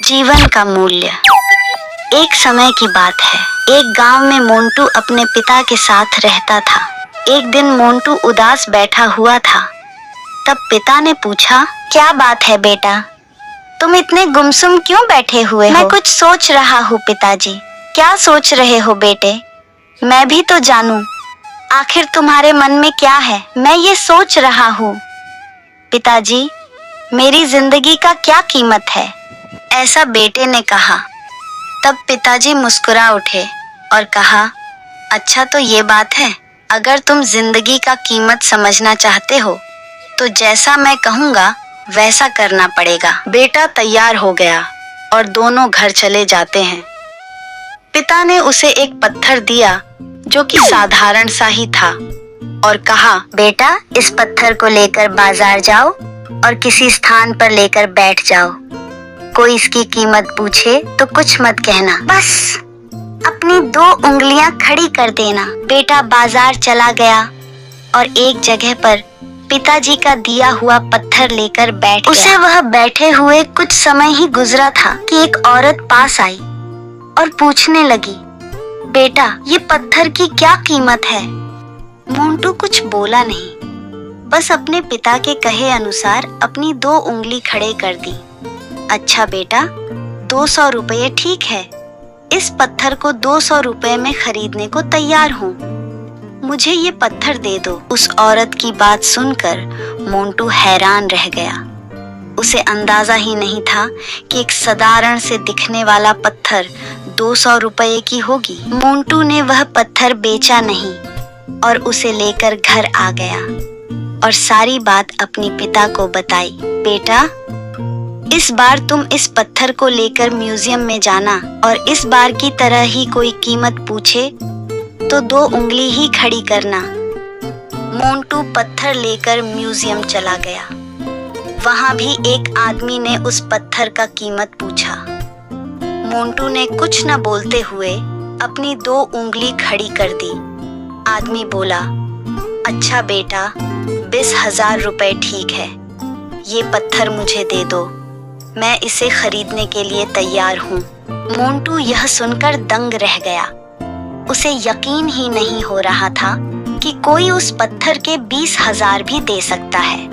जीवन का मूल्य। एक समय की बात है, एक गांव में मोंटू अपने पिता के साथ रहता था। एक दिन मोंटू उदास बैठा हुआ था। तब पिता ने पूछा, क्या बात है बेटा, तुम इतने गुमसुम क्यों बैठे हुए हो? मैं कुछ सोच रहा हूँ पिताजी। क्या सोच रहे हो बेटे? मैं भी तो जानूं, आखिर तुम्हारे मन में क्या है? मैं ये सोच रहा हूँ पिताजी, मेरी जिंदगी का क्या कीमत है? ऐसा बेटे ने कहा। तब पिताजी मुस्कुरा उठे और कहा, अच्छा तो ये बात है, अगर तुम जिंदगी का कीमत समझना चाहते हो तो जैसा मैं कहूँगा वैसा करना पड़ेगा। बेटा तैयार हो गया और दोनों घर चले जाते हैं। पिता ने उसे एक पत्थर दिया जो कि साधारण सा ही था और कहा, बेटा इस पत्थर को लेकर बाजार जाओ और किसी स्थान पर लेकर बैठ जाओ। कोई इसकी कीमत पूछे तो कुछ मत कहना, बस अपनी 2 उंगलियां खड़ी कर देना। बेटा बाजार चला गया और एक जगह पर पिताजी का दिया हुआ पत्थर लेकर बैठ गया। उसे वह बैठे हुए कुछ समय ही गुजरा था कि एक औरत पास आई और पूछने लगी, बेटा ये पत्थर की क्या कीमत है? मोंटू कुछ बोला नहीं, बस अपने पिता के कहे अनुसार अपनी 2 उंगली खड़े कर दी। अच्छा बेटा, 200 रुपये ठीक है, इस पत्थर को 200 रुपये में खरीदने को तैयार हूँ, मुझे ये पत्थर दे दो। उस औरत की बात सुनकर मोंटू हैरान रह गया। उसे अंदाजा ही नहीं था कि एक साधारण से दिखने वाला पत्थर 200 रुपये की होगी। मोंटू ने वह पत्थर बेचा नहीं और उसे लेकर घर आ गया और सारी बात अपने पिता को बताई। बेटा इस बार तुम इस पत्थर को लेकर म्यूजियम में जाना और इस बार की तरह ही कोई कीमत पूछे तो 2 उंगली ही खड़ी करना। मोंटू पत्थर लेकर म्यूजियम चला गया। वहां भी एक आदमी ने उस पत्थर का कीमत पूछा। मोंटू ने कुछ न बोलते हुए अपनी 2 उंगली खड़ी कर दी। आदमी बोला, अच्छा बेटा 20,000 रुपए ठीक है, ये पत्थर मुझे दे दो, मैं इसे खरीदने के लिए तैयार हूँ। मोंटू यह सुनकर दंग रह गया। उसे यकीन ही नहीं हो रहा था कि कोई उस पत्थर के 20,000 भी दे सकता है।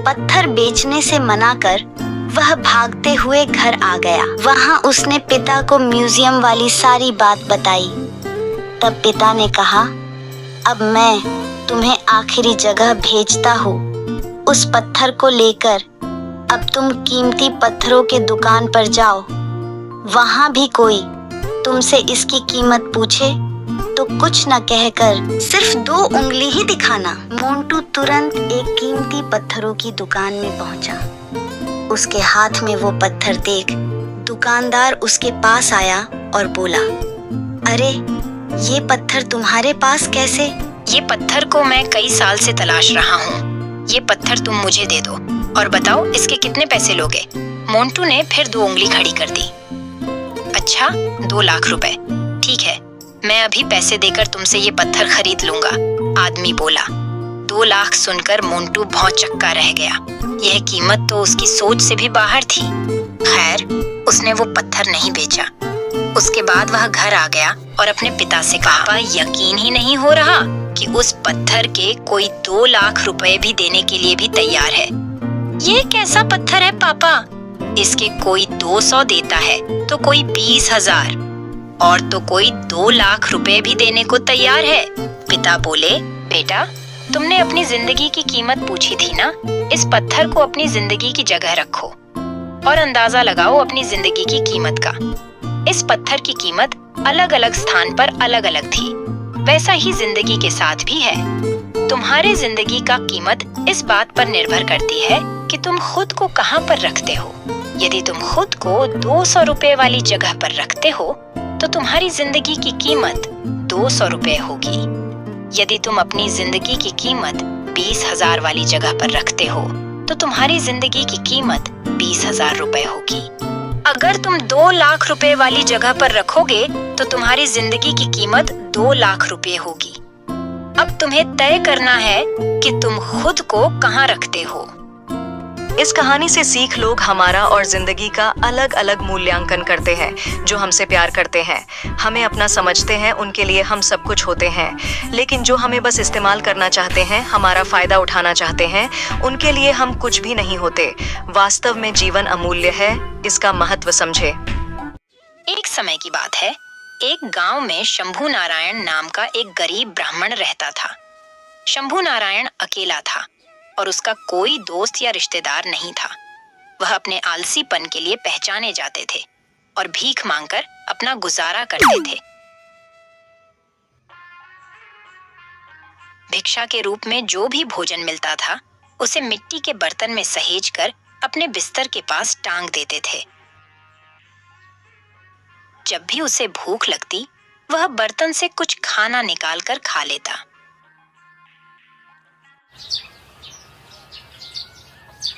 पत्थर बेचने से मना कर वह भागते हुए घर आ गया। वहाँ उसने पिता को म्यूजियम वाली सारी बात बताई। तब पिता ने कहा, अब मैं तुम्हें आखिरी जगह भेजता हूँ, उस पत्थर को लेकर अब तुम कीमती पत्थरों के दुकान पर जाओ। वहां भी कोई तुमसे इसकी कीमत पूछे तो कुछ न कहकर सिर्फ 2 उंगली ही दिखाना। मोंटू तुरंत एक कीमती पत्थरों की दुकान में पहुंचा। उसके हाथ में वो पत्थर देख दुकानदार उसके पास आया और बोला, अरे ये पत्थर तुम्हारे पास कैसे? ये पत्थर को मैं कई साल से तलाश रहा हूँ, ये पत्थर तुम मुझे दे दो और बताओ इसके कितने पैसे लोगे? मोंटू ने फिर 2 उंगली खड़ी कर दी। अच्छा 2 लाख रुपए ठीक है, मैं अभी पैसे देकर तुमसे ये पत्थर खरीद लूंगा, आदमी बोला। 2 लाख सुनकर मोंटू भौंचक्का रह गया। यह कीमत तो उसकी सोच से भी बाहर थी। खैर उसने वो पत्थर नहीं बेचा। उसके बाद वह घर आ गया और अपने पिता से कहा, यकीन ही नहीं हो रहा कि उस पत्थर के कोई 2 लाख रुपए भी देने के लिए भी तैयार है। ये कैसा पत्थर है पापा? इसके कोई 200 देता है तो कोई 20,000 और तो कोई 2 लाख रुपए भी देने को तैयार है। पिता बोले, बेटा तुमने अपनी जिंदगी की कीमत पूछी थी ना, इस पत्थर को अपनी जिंदगी की जगह रखो और अंदाजा लगाओ अपनी जिंदगी की कीमत का। इस पत्थर की कीमत अलग अलग स्थान पर अलग अलग थी, वैसा ही जिंदगी के साथ भी है। तुम्हारे जिंदगी का कीमत इस बात पर निर्भर करती है कि तुम खुद को कहाँ पर रखते हो। यदि तुम खुद को 200 रुपए वाली जगह पर रखते हो तो तुम्हारी जिंदगी की कीमत 200 रुपए होगी। यदि तुम अपनी जिंदगी की कीमत 20,000 वाली जगह पर रखते हो तो तुम्हारी जिंदगी की कीमत 20,000 रुपए होगी। अगर तुम 2 लाख रुपए वाली जगह पर रखोगे तो तुम्हारी जिंदगी की कीमत 2 लाख रुपए होगी। अब तुम्हें तय करना है कि तुम खुद को कहाँ रखते हो। इस कहानी से सीख लोग हमारा और जिंदगी का अलग अलग मूल्यांकन करते हैं। जो हमसे प्यार करते हैं, हमें अपना समझते हैं, उनके लिए हम सब कुछ होते हैं। लेकिन जो हमें बस इस्तेमाल करना चाहते हैं, हमारा फायदा उठाना चाहते हैं, उनके लिए हम कुछ भी नहीं होते। वास्तव में जीवन अमूल्य है, इसका महत्व समझे। एक समय की बात है, एक गांव में शंभू नारायण नाम का एक गरीब ब्राह्मण रहता था। शंभू नारायण अकेला था और उसका कोई दोस्त या रिश्तेदार नहीं था। वह अपने आलसीपन के लिए पहचाने जाते थे और भीख मांगकर अपना गुजारा करते थे। भिक्षा के रूप में जो भी भोजन मिलता था, उसे मिट्टी के बर्तन में सहेज कर अपने बिस्तर के पास टांग देते थे। जब भी उसे भूख लगती, वह बर्तन से कुछ खाना निकालकर खा लेता।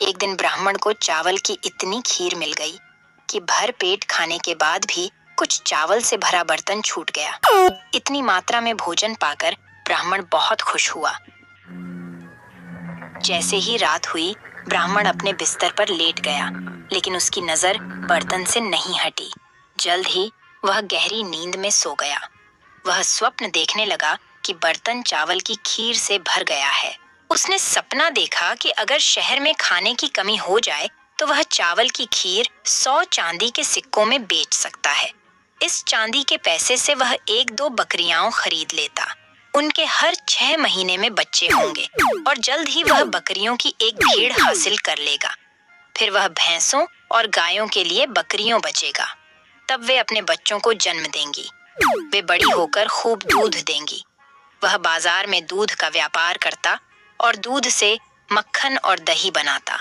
एक दिन ब्राह्मण को चावल की इतनी खीर मिल गई कि भर पेट खाने के बाद भी कुछ चावल से भरा बर्तन छूट गया। इतनी मात्रा में भोजन पाकर ब्राह्मण बहुत खुश हुआ। जैसे ही रात हुई, ब्राह्मण अपने बिस्तर पर लेट गया, लेकिन उसकी नजर बर्तन से नहीं हटी। जल्द ही वह गहरी नींद में सो गया। वह स्वप्न देखने लगा कि बर्तन चावल की खीर से भर गया है। उसने सपना देखा कि अगर शहर में खाने की कमी हो जाए तो वह चावल की खीर 100 चांदी के सिक्कों में बेच सकता है। इस चांदी के पैसे से वह 1-2 बकरियां खरीद लेता। उनके हर 6 महीने में बच्चे होंगे और जल्द ही वह बकरियों की एक भीड़ हासिल कर लेगा। फिर वह भैंसों और गायों के लिए बकरियों बचेगा। तब वे अपने बच्चों को जन्म देंगी। वे बड़ी होकर खूब दूध देंगी। वह बाजार में दूध का व्यापार करता और दूध से मक्खन और दही बनाता।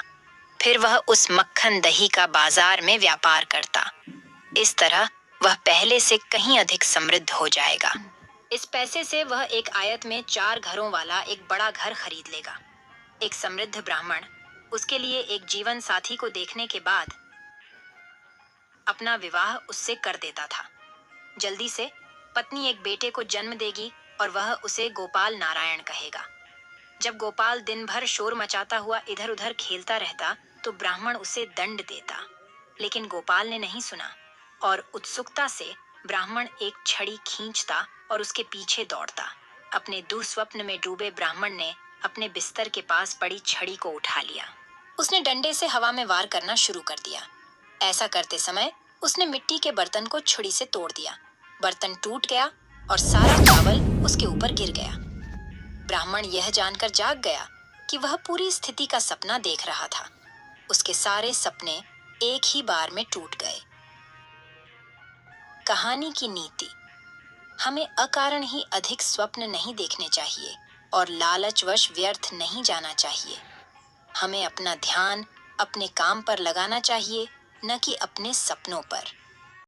फिर वह उस मक्खन दही का बाजार में व्यापार करता। इस तरह वह पहले से कहीं अधिक समृद्ध हो जाएगा। इस पैसे से वह एक आयत में 4 घरों वाला एक बड़ा घर खरीद लेगा। एक समृद्ध ब्राह्मण उसके लिए एक जीवन साथी को देखने के बाद अपना विवाह उससे कर देता था। जल्दी से पत्नी एक बेटे को जन्म देगी और वह उसे गोपाल नारायण कहेगा। जब गोपाल दिन भर शोर मचाता हुआ इधर उधर खेलता रहता तो ब्राह्मण उसे दंड देता, लेकिन गोपाल ने नहीं सुना और उत्सुकता से ब्राह्मण एक छड़ी खींचता और उसके पीछे दौड़ता। अपने दुःस्वप्न में डूबे ब्राह्मण ने अपने बिस्तर के पास पड़ी छड़ी को उठा लिया। उसने डंडे से हवा में वार करना शुरू कर दिया। ऐसा करते समय उसने मिट्टी के बर्तन को छुरी से तोड़ दिया। बर्तन टूट गया और सारा चावल उसके ऊपर गिर गया। ब्राह्मण यह जानकर जाग गया कि वह पूरी स्थिति का सपना देख रहा था। उसके सारे सपने एक ही बार में टूट गए। कहानी की नीति: हमें अकारण ही अधिक स्वप्न नहीं देखने चाहिए और लालचवश व्यर्थ नहीं जाना चाहिए। हमें अपना ध्यान अपने काम पर लगाना चाहिए, न कि अपने सपनों पर।